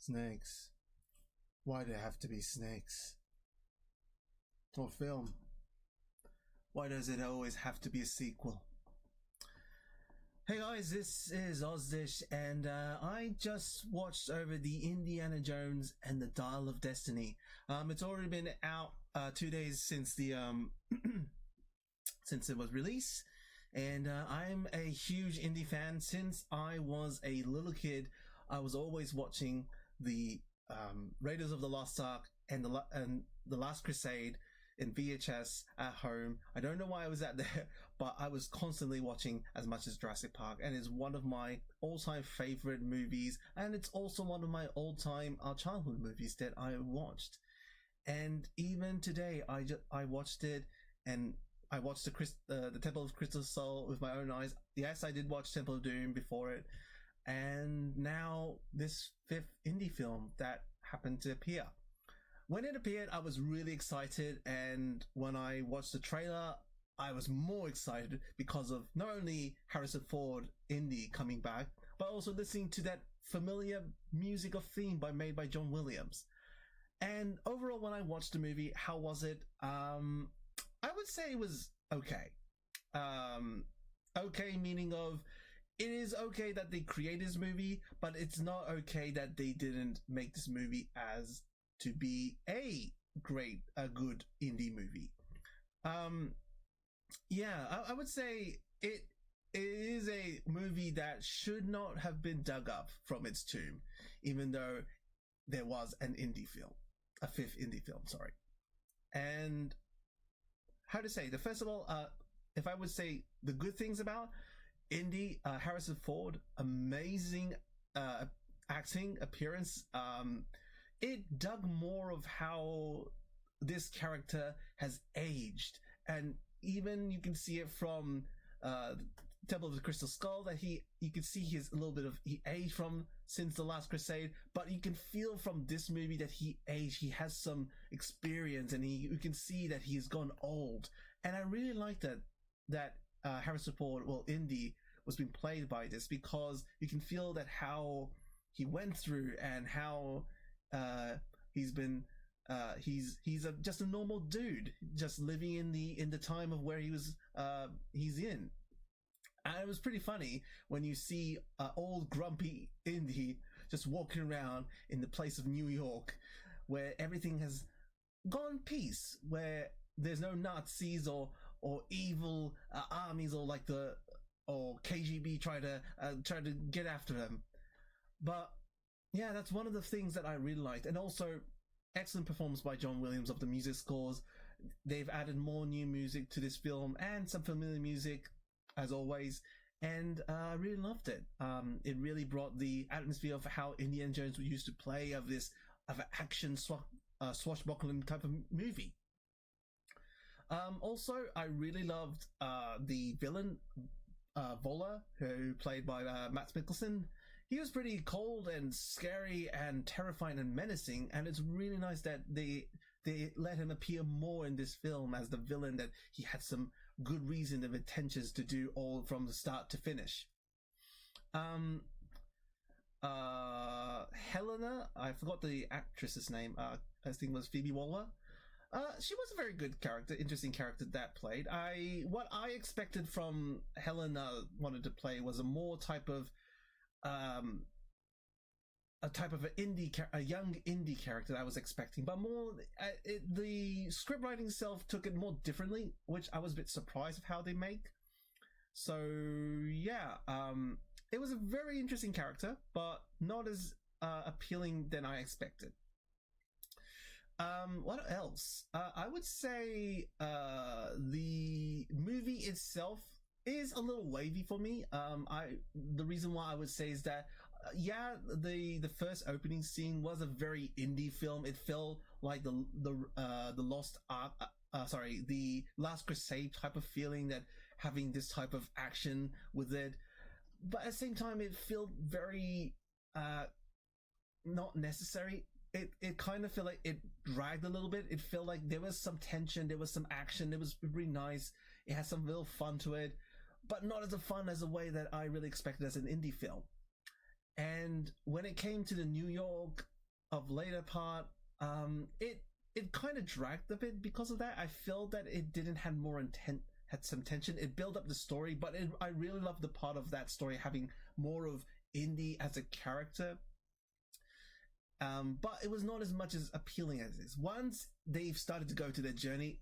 Snakes. Why do they have to be snakes? Or film? Why does it always have to be a sequel? Hey guys, this is AusDish, and I just watched over the Indiana Jones and the Dial of Destiny. It's already been out 2 days since the since it was released, and I'm a huge Indy fan. Since I was a little kid, I was always watching the Raiders of the Lost Ark and the Last Crusade in VHS at home. I don't know why I was at there, but I was constantly watching as much as Jurassic Park, and it's one of my all-time favorite movies, and it's also one of my all-time childhood movies that I watched. And even today, I watched it, and I watched the Temple of Crystal Soul with my own eyes. Yes, I did watch Temple of Doom before it, and now this fifth Indy film that happened to appear. When it appeared, I was really excited, and when I watched the trailer, I was more excited because of not only Harrison Ford, Indy coming back, but also listening to that familiar music of theme made by John Williams. And overall, when I watched the movie, how was it? I would say it was okay. Okay, meaning of it is okay that they created this movie, but it's not okay that they didn't make this movie as to be a good indie movie. I would say it is a movie that should not have been dug up from its tomb, even though there was an indie film, a fifth indie film, sorry. And how to say, first of all, if I would say the good things about Indy, Harrison Ford, amazing acting, appearance. It dug more of how this character has aged, and even you can see it from Temple of the Crystal Skull that you can see he aged from since the Last Crusade, but you can feel from this movie that he aged. He has some experience, and you can see that he's gone old. And I really like that Harrison Ford, Indy, was being played by this, because you can feel that how he went through and how he's just a normal dude, just living in the time of where he's in. And it was pretty funny when you see old grumpy Indy just walking around in the place of New York, where everything has gone peace, where there's no Nazis or evil armies or KGB try to get after them. But yeah, that's one of the things that I really liked. And also, excellent performance by John Williams of the music scores. They've added more new music to this film and some familiar music, as always. And I really loved it. It really brought the atmosphere of how Indiana Jones used to play, of an action swashbuckling type of movie. Also, I really loved the villain, Voller, who played by Matt Mikkelsen. He was pretty cold and scary and terrifying and menacing, and it's really nice that they let him appear more in this film as the villain that he had some good reason and intentions to do all from the start to finish. Helena, I forgot the actress's name. I think it was Phoebe Waller. She was a very good character, interesting character that played. What I expected from Helena wanted to play was a more type of a young indie character that I was expecting, but more the script writing itself took it more differently, which I was a bit surprised of how they make. So yeah, it was a very interesting character, but not as appealing than I expected. What else? I would say the movie itself is a little wavy for me. The reason why I would say is that the first opening scene was a very indie film. It felt like the Lost Ark, the Last Crusade type of feeling, that having this type of action with it, but at the same time it felt very not necessary. It kind of felt like it dragged a little bit. It felt like there was some tension, there was some action, it was really nice. It had some real fun to it, but not as fun as a way that I really expected as an indie film. And when it came to the New York of later part, it kind of dragged a bit because of that. I felt that it didn't have had some tension. It built up the story, but I really loved the part of that story having more of Indy as a character. But it was not as much as appealing as this. Once they've started to go to their journey,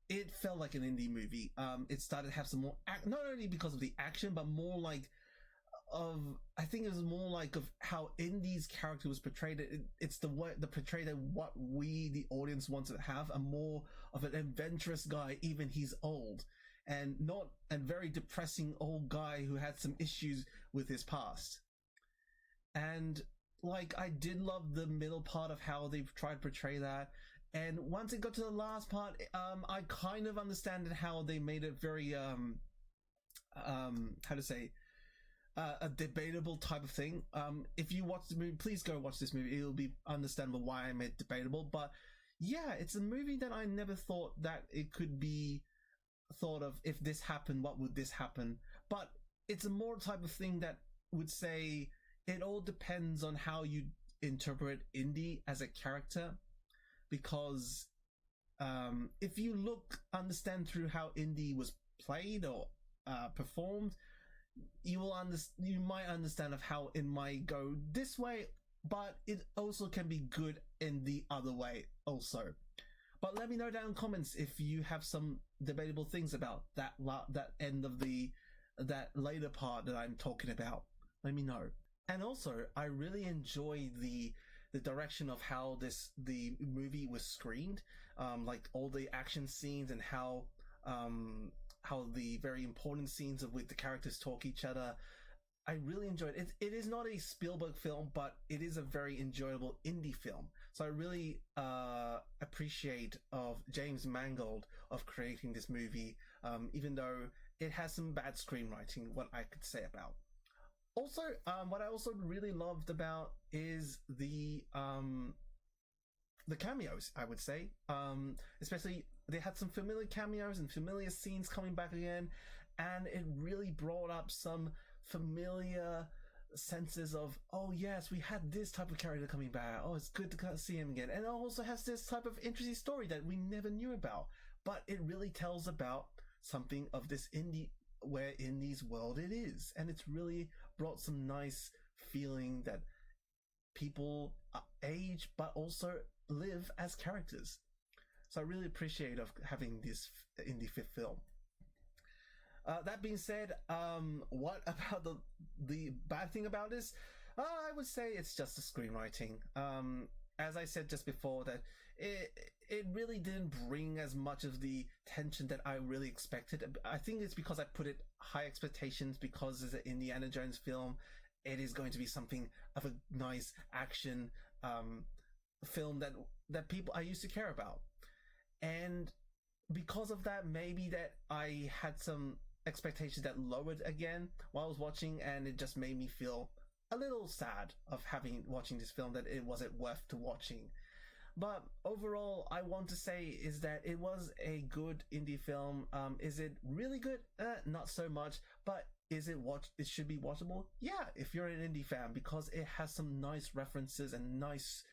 it felt like an Indy movie. It started to have some more not only because of the action, but more like I think it was more like of how Indy's character was portrayed. It's the portrayal of what we, the audience, want to have, a more of an adventurous guy, even he's old, and not a very depressing old guy who had some issues with his past. And like, I did love the middle part of how they've tried to portray that. And once it got to the last part, I kind of understand how they made it very how to say, a debatable type of thing. If you watch the movie, please go watch this movie. It'll be understandable why I made it debatable. But yeah, it's a movie that I never thought that it could be thought of. If this happened, what would this happen? But it's a more type of thing that would say it all depends on how you interpret Indy as a character. Because if you understand through how Indy was played or performed, you might understand of how it might go this way, but it also can be good in the other way also. But let me know down in comments if you have some debatable things about that end of that later part that I'm talking about. Let me know. And also, I really enjoy the direction of how the movie was screened, like all the action scenes and how the very important scenes of with the characters talk each other. I really enjoyed it. It is not a Spielberg film, but it is a very enjoyable indie film. So I really appreciate of James Mangold of creating this movie, even though it has some bad screenwriting, what I could say about. Also, what I also really loved about is the cameos, I would say. Especially, they had some familiar cameos and familiar scenes coming back again, and it really brought up some familiar senses of, oh yes, we had this type of character coming back. Oh, it's good to see him again. And it also has this type of interesting story that we never knew about. But it really tells about something of this indie, where Indy's world it is. And it's really brought some nice feeling that people age but also live as characters. So I really appreciate of having this indie fifth film. That being said, what about the bad thing about this? I would say it's just the screenwriting. As I said just before, that it really didn't bring as much of the tension that I really expected. I think it's because I put it high expectations, because it's an Indiana Jones film. It is going to be something of a nice action film that people I used to care about. And because of that, maybe that I had some expectations that lowered again while I was watching, and it just made me feel a little sad of watching this film, that it wasn't worth to watching. But overall, I want to say is that it was a good indie film. Is it really good? Not so much. But it should be watchable? Yeah, if you're an indie fan, because it has some nice references and nice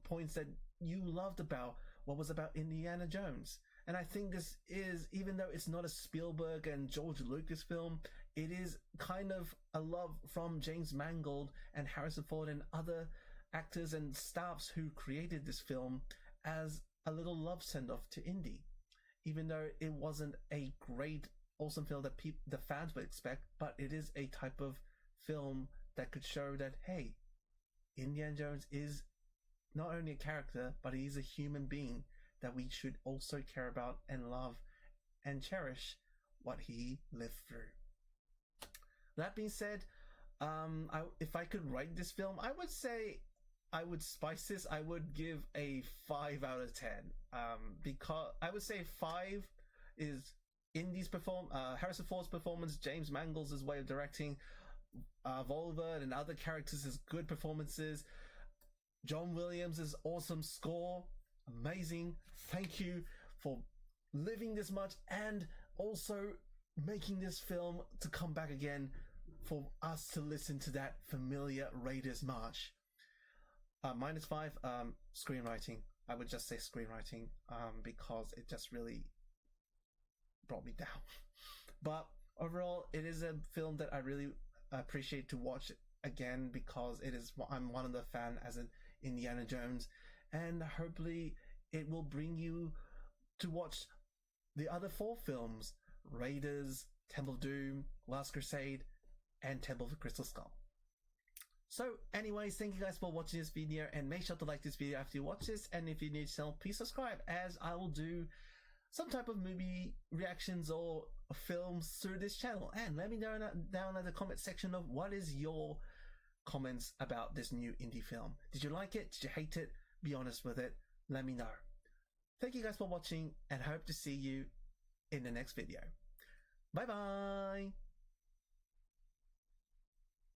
points that you loved about what was about Indiana Jones. And I think this is, even though it's not a Spielberg and George Lucas film, it is kind of a love from James Mangold and Harrison Ford and other actors and staffs who created this film as a little love send-off to Indy. Even though it wasn't a great, awesome film that the fans would expect, but it is a type of film that could show that, hey, Indiana Jones is not only a character, but he is a human being that we should also care about and love and cherish what he lived through. That being said, if I could rate this film, I would say I would spice this. I would give a 5 out of 10. Because I would say 5 is Indy's Harrison Ford's performance, James Mangold's way of directing, Volver and other characters' good performances, John Williams' awesome score, amazing. Thank you for living this much and also making this film to come back again for us to listen to that familiar Raiders march. -5, screenwriting. I would just say screenwriting, because it just really brought me down. But overall, it is a film that I really appreciate to watch again, because I'm one of the fan as an Indiana Jones, and hopefully it will bring you to watch the other 4 films: Raiders, Temple of Doom, Last Crusade, and Temple of the Crystal Skull. So anyways, thank you guys for watching this video, and make sure to like this video after you watch this, and if you're new to the channel, please subscribe, as I will do some type of movie reactions or films through this channel. And let me know down in the comment section of what is your comments about this new indie film. Did you like it? Did you hate it? Be honest with it. Let me know. Thank you guys for watching, and hope to see you in the next video. Bye bye!